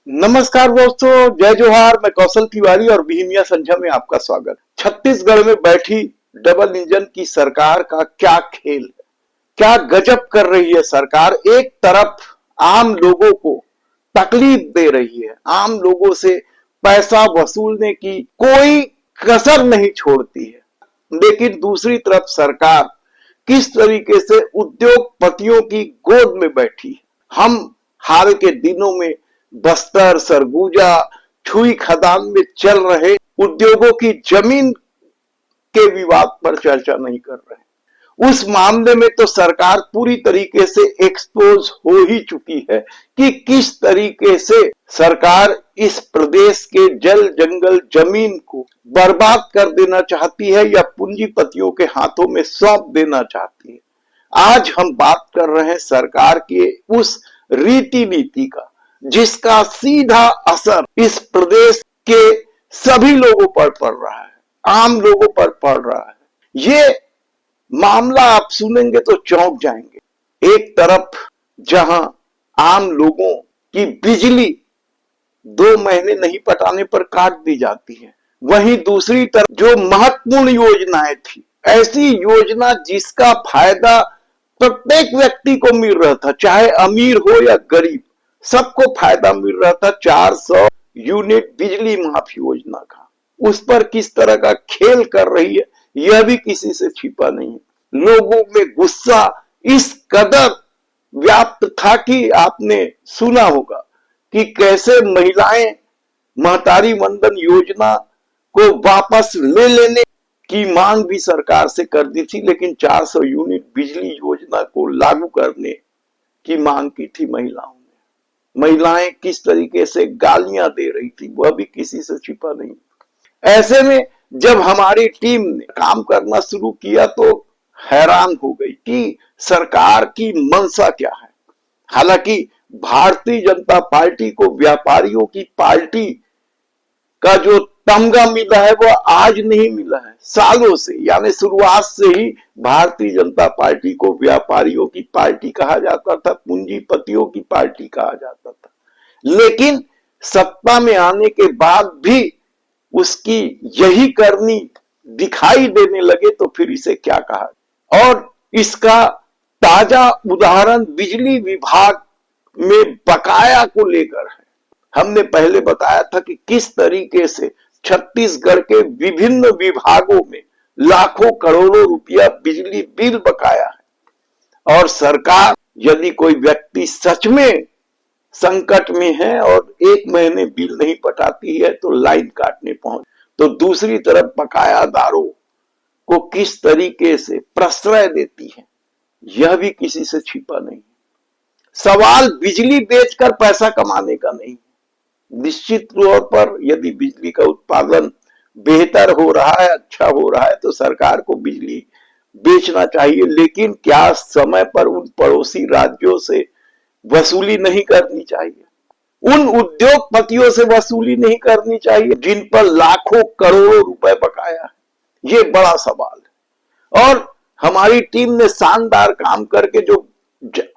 नमस्कार दोस्तों, जय जोहार। मैं कौशल तिवारी और बिहिनिया संध्या में आपका स्वागत। छत्तीसगढ़ में बैठी डबल इंजन की सरकार का क्या खेल है, क्या गजब कर रही है सरकार। एक तरफ आम लोगों को तकलीफ दे रही है, आम लोगों से पैसा वसूलने की कोई कसर नहीं छोड़ती है, लेकिन दूसरी तरफ सरकार किस तरीके से उद्योगपतियों की गोद में बैठी है। हम हाल के दिनों में बस्तर, सरगुजा, छुई खदान में चल रहे उद्योगों की जमीन के विवाद पर चर्चा नहीं कर रहे। उस मामले में तो सरकार पूरी तरीके से एक्सपोज हो ही चुकी है कि किस तरीके से सरकार इस प्रदेश के जल जंगल जमीन को बर्बाद कर देना चाहती है या पूंजीपतियों के हाथों में सौंप देना चाहती है। आज हम बात कर रहे हैं सरकार के उस रीति नीति का जिसका सीधा असर इस प्रदेश के सभी लोगों पर पड़ रहा है, आम लोगों पर पड़ रहा है। ये मामला आप सुनेंगे तो चौंक जाएंगे। एक तरफ जहां आम लोगों की बिजली 2 महीने नहीं पटाने पर काट दी जाती है, वहीं दूसरी तरफ जो महत्वपूर्ण योजनाएं थी, ऐसी योजना जिसका फायदा प्रत्येक व्यक्ति को मिल रहा था, चाहे अमीर हो या गरीब, सबको फायदा मिल रहा था। 400 यूनिट बिजली माफ योजना का, उस पर किस तरह का खेल कर रही है यह भी किसी से छिपा नहीं है। लोगों में गुस्सा इस कदर व्याप्त था कि आपने सुना होगा कि कैसे महिलाएं महतारी वंदन योजना को वापस ले लेने की मांग भी सरकार से कर दी थी, लेकिन 400 यूनिट बिजली योजना को लागू करने की मांग की थी महिलाओं ने। महिलाएं किस तरीके से गालियां दे रही थी वह भी किसी से छिपा नहीं। ऐसे में जब हमारी टीम ने काम करना शुरू किया तो हैरान हो गई कि सरकार की मंशा क्या है। हालांकि भारतीय जनता पार्टी को व्यापारियों की पार्टी का जो तमगा मिला है वह आज नहीं मिला है, सालों से, यानी शुरुआत से ही भारतीय जनता पार्टी को व्यापारियों की पार्टी कहा जाता था, पूंजीपतियों की पार्टी कहा जाता था। लेकिन सत्ता में आने के बाद भी उसकी यही करनी दिखाई देने लगे तो फिर इसे क्या कहा। और इसका ताजा उदाहरण बिजली विभाग में बकाया को लेकर है। हमने पहले बताया था कि किस तरीके से छत्तीसगढ़ के विभिन्न विभागों में लाखों करोड़ों रुपया बिजली बिल बकाया है, और सरकार यदि कोई व्यक्ति सच में संकट में है और 1 महीने बिल नहीं पटाती है तो लाइन काटने पहुंच, तो दूसरी तरफ बकायादारों को किस तरीके से प्रश्रय देती है यह भी किसी से छिपा नहीं। सवाल बिजली बेचकर पैसा कमाने का नहीं। निश्चित तौर पर यदि बिजली का उत्पादन बेहतर हो रहा है, अच्छा हो रहा है, तो सरकार को बिजली बेचना चाहिए, लेकिन क्या समय पर उन पड़ोसी राज्यों से वसूली नहीं करनी चाहिए, उन उद्योगपतियों से वसूली नहीं करनी चाहिए जिन पर लाखों करोड़ों रुपए बकाया है। ये बड़ा सवाल है। और हमारी टीम ने शानदार काम करके जो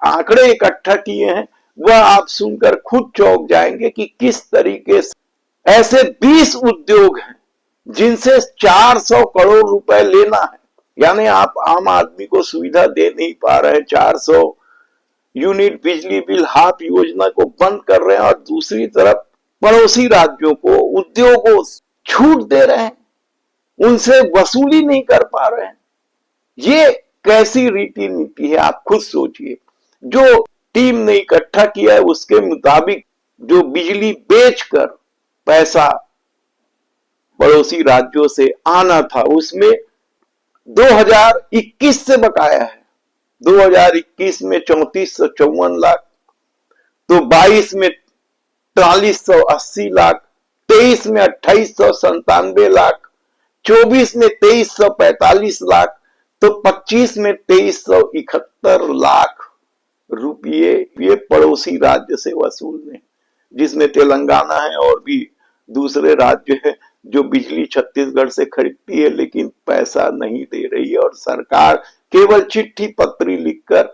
आंकड़े इकट्ठा किए हैं वह आप सुनकर खुद चौंक जाएंगे कि किस तरीके से ऐसे 20 उद्योग हैं जिनसे 400 करोड़ रुपए लेना है, यानी आप आम आदमी को सुविधा दे नहीं पा रहे हैं। 400 यूनिट बिजली बिल हाफ योजना को बंद कर रहे हैं और दूसरी तरफ पड़ोसी राज्यों को उद्योगों छूट दे रहे हैं, उनसे वसूली नहीं कर पा रहे हैं। ये कैसी रीति नीति है आप खुद सोचिए। जो टीम ने इकट्ठा किया है उसके मुताबिक जो बिजली बेचकर पैसा पड़ोसी राज्यों से आना था उसमें 2021 से बकाया है। 2021 में 3454 लाख, तो 22 में 4380 लाख, 23 में 2897 लाख, 24 में 2345 लाख, तो 25 में 2371 लाख रुपये ये पड़ोसी राज्य से वसूलने, जिसमें तेलंगाना है और भी दूसरे राज्य है जो बिजली छत्तीसगढ़ से खरीदती है लेकिन पैसा नहीं दे रही है, और सरकार केवल चिट्ठी पत्री लिखकर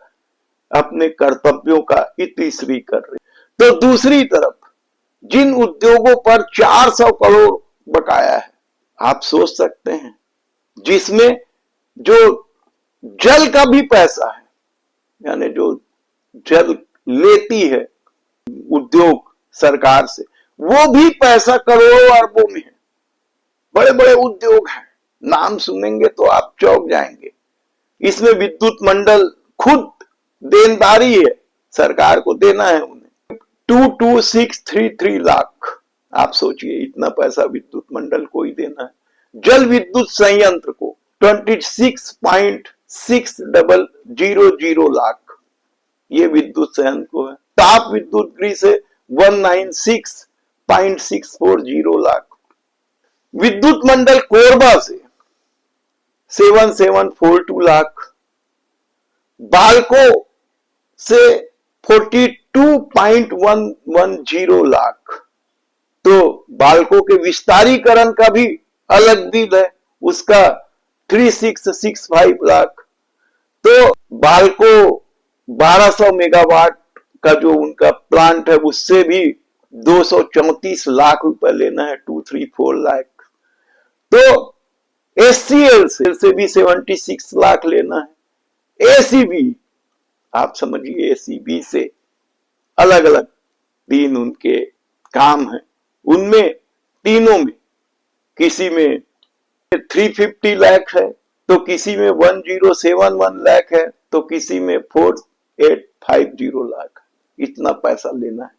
अपने कर्तव्यों का इतिश्री कर रही। तो दूसरी तरफ जिन उद्योगों पर 400 करोड़ बकाया है, आप सोच सकते हैं, जिसमें जो जल का भी पैसा है, यानी जो जल लेती है उद्योग सरकार से, वो भी पैसा करोड़ों अरबों में है। बड़े बड़े उद्योग हैं, नाम सुनेंगे तो आप चौंक जाएंगे। इसमें विद्युत मंडल खुद देनदारी है, सरकार को देना है उन्हें 22633 लाख। आप सोचिए, इतना पैसा विद्युत मंडल को ही देना है। जल विद्युत संयंत्र को 26.6000 लाख ये विद्युत संयंत्र को है। ताप विद्युत गृह से 196.640 लाख। विद्युत मंडल कोरबा से 7742 लाख। बालको से 42.110 लाख। तो बालको के विस्तारीकरण का भी अलग बिल है, उसका 3665 लाख। तो बालको 1200 मेगावाट का जो उनका प्लांट है, उससे भी 234 लाख रुपए लेना है, 234 लाख। तो एससीएल से भी 76 लाख लेना है। एसीबी, आप समझिए, एसीबी से अलग अलग 3 उनके काम है। उनमें तीनों में किसी में 350 लाख है, तो किसी में 1071 लाख है, तो किसी में 4850 लाख। इतना पैसा लेना है।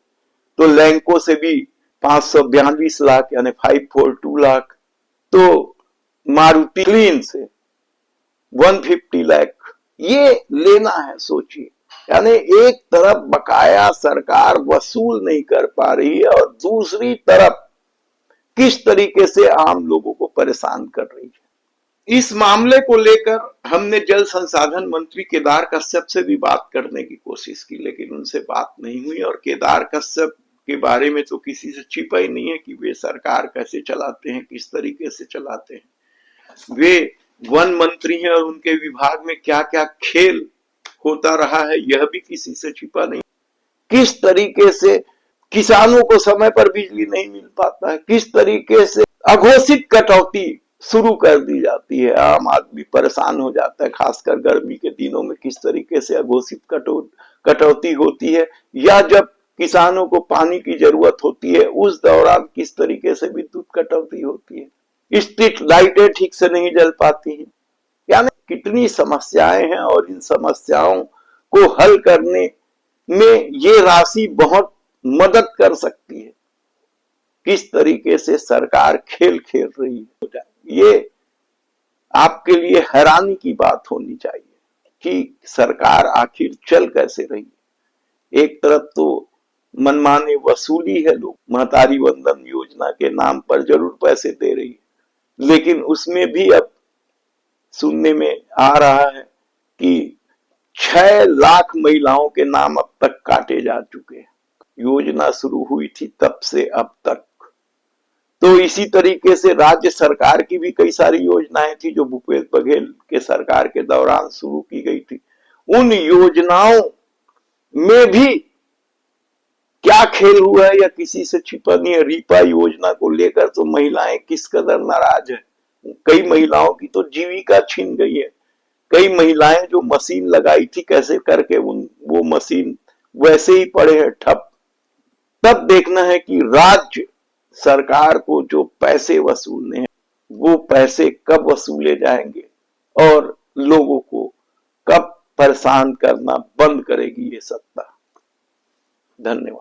तो लैंको से भी 542 लाख यानी 542 लाख। तो मारुति क्लीन से 150 लाख ये लेना है। सोचिए, यानी एक तरफ बकाया सरकार वसूल नहीं कर पा रही है और दूसरी तरफ किस तरीके से आम लोगों को परेशान कर रही है। इस मामले को लेकर हमने जल संसाधन मंत्री केदार कश्यप से भी बात करने की कोशिश की, लेकिन उनसे बात नहीं हुई। और केदार कश्यप के बारे में तो किसी से छिपा ही नहीं है कि वे सरकार कैसे चलाते हैं, किस तरीके से चलाते हैं। वे वन मंत्री हैं और उनके विभाग में क्या क्या खेल होता रहा है, यह भी किसी से छिपा नहीं। किस तरीके से किसानों को समय पर बिजली नहीं मिल पाता है, किस तरीके से अघोषित कटौती शुरू कर दी जाती है, आम आदमी परेशान हो जाता है। खासकर गर्मी के दिनों में किस तरीके से अघोषित कटौती होती है, या जब किसानों को पानी की जरूरत होती है उस दौरान किस तरीके से विद्युत कटौती होती है। स्ट्रीट लाइटें ठीक से नहीं जल पाती हैं। यानी कितनी समस्याएं हैं, और इन समस्याओं को हल करने में ये राशि बहुत मदद कर सकती है। किस तरीके से सरकार खेल खेल रही है, ये आपके लिए हैरानी की बात होनी चाहिए कि सरकार आखिर चल कैसे रही है। एक तरफ तो मनमाने वसूली है, लोग महतारी वंदन योजना के नाम पर जरूर पैसे दे रही है, लेकिन उसमें भी अब सुनने में आ रहा है कि 6 लाख महिलाओं के नाम अब तक काटे जा चुके हैं। योजना शुरू हुई थी तब से अब तक। तो इसी तरीके से राज्य सरकार की भी कई सारी योजनाएं थी जो भूपेश बघेल के सरकार के दौरान शुरू की गई थी। उन योजनाओं में भी क्या खेल हुआ है या किसी से छिपा नहीं है। रीपा योजना को लेकर तो महिलाएं किस कदर नाराज है। कई महिलाओं की तो जीविका छीन गई है। कई महिलाएं जो मशीन लगाई थी, कैसे करके वो मशीन वैसे ही पड़े हैं ठप। तब देखना है कि राज्य सरकार को जो पैसे वसूलने हैं वो पैसे कब वसूले जाएंगे और लोगों को कब परेशान करना बंद करेगी ये सत्ता। धन्यवाद।